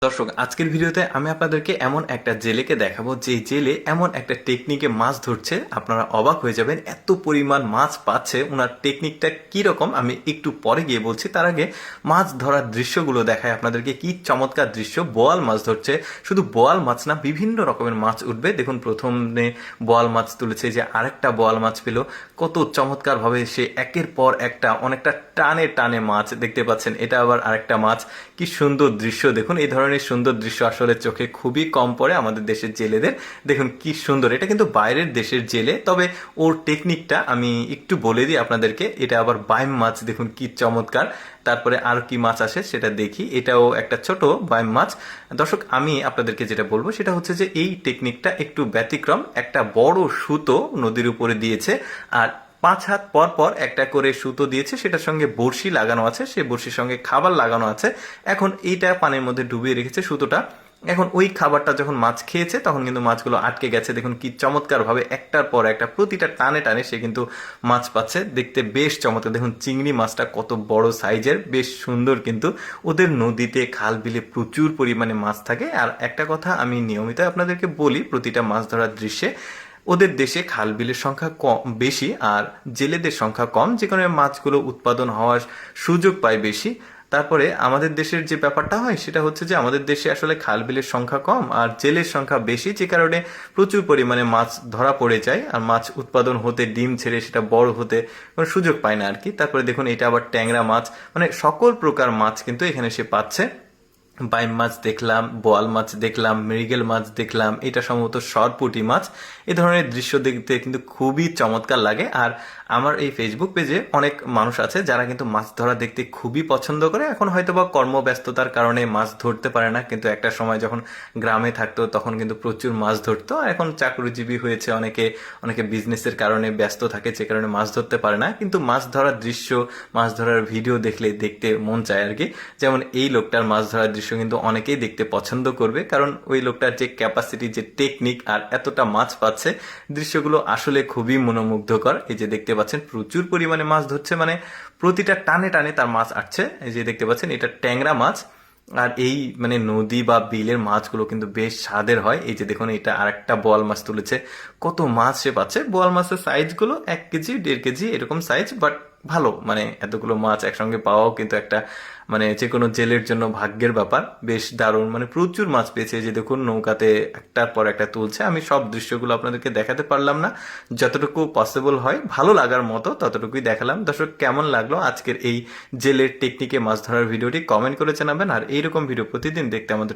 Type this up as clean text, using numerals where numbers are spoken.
দর্শক, আজকের ভিডিওতে আমি আপনাদেরকে এমন একটা জেলেকে দেখাবো যে জেলে এমন একটা টেকনিকে মাছ ধরছে, আপনারা অবাক হয়ে যাবেন এত পরিমাণ মাছ পাচ্ছে। ওনার টেকনিকটা কি রকম আমি একটু পরে গিয়ে বলছি। তার আগে মাছ ধরার দৃশ্যগুলো দেখায় আপনাদেরকে, কি চমৎকার দৃশ্য। বোয়াল মাছ ধরছে, শুধু বোয়াল মাছ না, বিভিন্ন রকমের মাছ উঠবে। দেখুন, প্রথমে বোয়াল মাছ তুলেছে, যে আরেকটা বোয়াল মাছ পেল। কত চমৎকার ভাবে সে একের পর একটা অনেকটা টানে টানে মাছ দেখতে পাচ্ছেন। এটা আবার আরেকটা মাছ। কি সুন্দর দৃশ্য দেখুন। এই ধরনের সুন্দর দৃশ্য আসলে চোখে খুবই কম পড়ে আমাদের দেশের জেলেদের। দেখুন কি সুন্দর। এটা কিন্তু বাইরের দেশের জেলে, তবে ওর টেকনিকটা আমি একটু বলে দিই আপনাদেরকে। এটা আবার বাইম মাছ, দেখুন কি চমৎকার। তারপরে আর কি মাছ আসে সেটা দেখি। এটাও একটা ছোট বাইম মাছ। দর্শক, আমি আপনাদেরকে যেটা বলবো সেটা হচ্ছে যে এই টেকনিকটা একটু ব্যতিক্রম। একটা বড় সুতো নদীর উপরে দিয়েছে, আর 5 হাত পর পর একটা করে সুতো দিয়েছে, সেটার সঙ্গে বড়শি লাগানো আছে, সেই বড়শির সঙ্গে খাবার লাগানো আছে। এখন এইটা পানির মধ্যে ডুবিয়ে রেখেছে সুতোটা। এখন ওই খাবারটা যখন মাছ খেয়েছে তখন কিন্তু মাছগুলো আটকে গেছে। দেখুন কি চমৎকার ভাবে একটার পর একটা প্রতিটা টানে টানে সে কিন্তু মাছ পাচ্ছে। দেখতে বেশ চমৎকার। দেখুন চিংড়ি মাছটা কত বড় সাইজের, বেশ সুন্দর। কিন্তু ওদের নদীতে খাল বিলে প্রচুর পরিমাণে মাছ থাকে। আর একটা কথা আমি নিয়মিত আপনাদেরকে বলি প্রতিটা মাছ ধরার দৃশ্যে, ওদের দেশে খাল বিলের সংখ্যা কম বেশি, আর জেলেদের সংখ্যা কম, যে কারণে মাছগুলো উৎপাদন হওয়ার সুযোগ পায় বেশি। তারপরে আমাদের দেশের যে ব্যাপারটা হয় সেটা হচ্ছে যে আমাদের দেশে আসলে খাল বিলের সংখ্যা কম আর জেলের সংখ্যা বেশি, যে কারণে প্রচুর পরিমাণে মাছ ধরা পড়ে যায়, আর মাছ উৎপাদন হতে, ডিম ছেড়ে সেটা বড় হতে কোনো সুযোগ পায় না আর কি। তারপরে দেখুন, এটা আবার ট্যাংরা মাছ, মানে সকল প্রকার মাছ কিন্তু এখানে সে পাচ্ছে। বাইম মাছ দেখলাম, বোয়াল মাছ দেখলাম, মৃগেল মাছ দেখলাম, এটা সম্ভবত সরপুঁটি মাছ। এ ধরনের দৃশ্য দেখতে কিন্তু খুবই চমৎকার লাগে। আর আমার এই ফেসবুক পেজে অনেক মানুষ আছে যারা কিন্তু মাছ ধরা দেখতে খুবই পছন্দ করে। এখন হয়তোবা কর্মব্যস্ততার কারণে মাছ ধরতে পারে না, কিন্তু একটা সময় যখন গ্রামে থাকতো তখন কিন্তু প্রচুর মাছ ধরতো। আর এখন চাকরিজীবী হয়েছে অনেকে, অনেকে বিজনেসের কারণে ব্যস্ত থাকে, যে কারণে মাছ ধরতে পারে না। কিন্তু মাছ ধরার দৃশ্য, মাছ ধরার ভিডিও দেখলে দেখতে মন চায় আর কি। যেমন এই লোকটার মাছ ধরার দৃশ্য কিন্তু অনেকেই দেখতে পছন্দ করবে, কারণ ওই লোকটার যে ক্যাপাসিটি, যে টেকনিক, আর এতটা মাছ পাচ্ছে, দৃশ্যগুলো আসলে খুবই মনোমুগ্ধকর। এই যে দেখতে পাচ্ছেন প্রচুর পরিমাণে মাছ ধরছে, মানে প্রতিটা টানে টানে তার মাছ আসছে। এই যে দেখতে পাচ্ছেন এটা ট্যাংরা মাছ। আর এই মানে নদী বা বিলের মাছগুলো কিন্তু বেশ স্বাদের হয়। এই যে দেখুন, এটা আরেকটা বোয়াল মাছ তুলেছে। কত মাছ সে পাচ্ছে। বোয়াল মাছের সাইজগুলো 1 কেজি 1.5 কেজি এরকম সাইজ, বাট ভালো। মানে এতগুলো মাছ একসঙ্গে পাওয়াও কিন্তু একটা, মানে যে কোনো জেলের জন্য ভাগ্যের ব্যাপার। বেশ দারুণ, মানে প্রচুর মাছ পেয়েছে। যে দেখুন নৌকাতে একটার পর একটা তুলছে। আমি সব দৃশ্যগুলো আপনাদেরকে দেখাতে পারলাম না, যতটুকু পসিবল হয় ভালো লাগার মতো ততটুকুই দেখালাম। দর্শক, কেমন লাগলো আজকের এই জেলের টেকনিকে মাছ ধরার ভিডিওটি কমেন্ট করে জানাবেন। আর এইরকম ভিডিও প্রতিদিন দেখতে আমাদের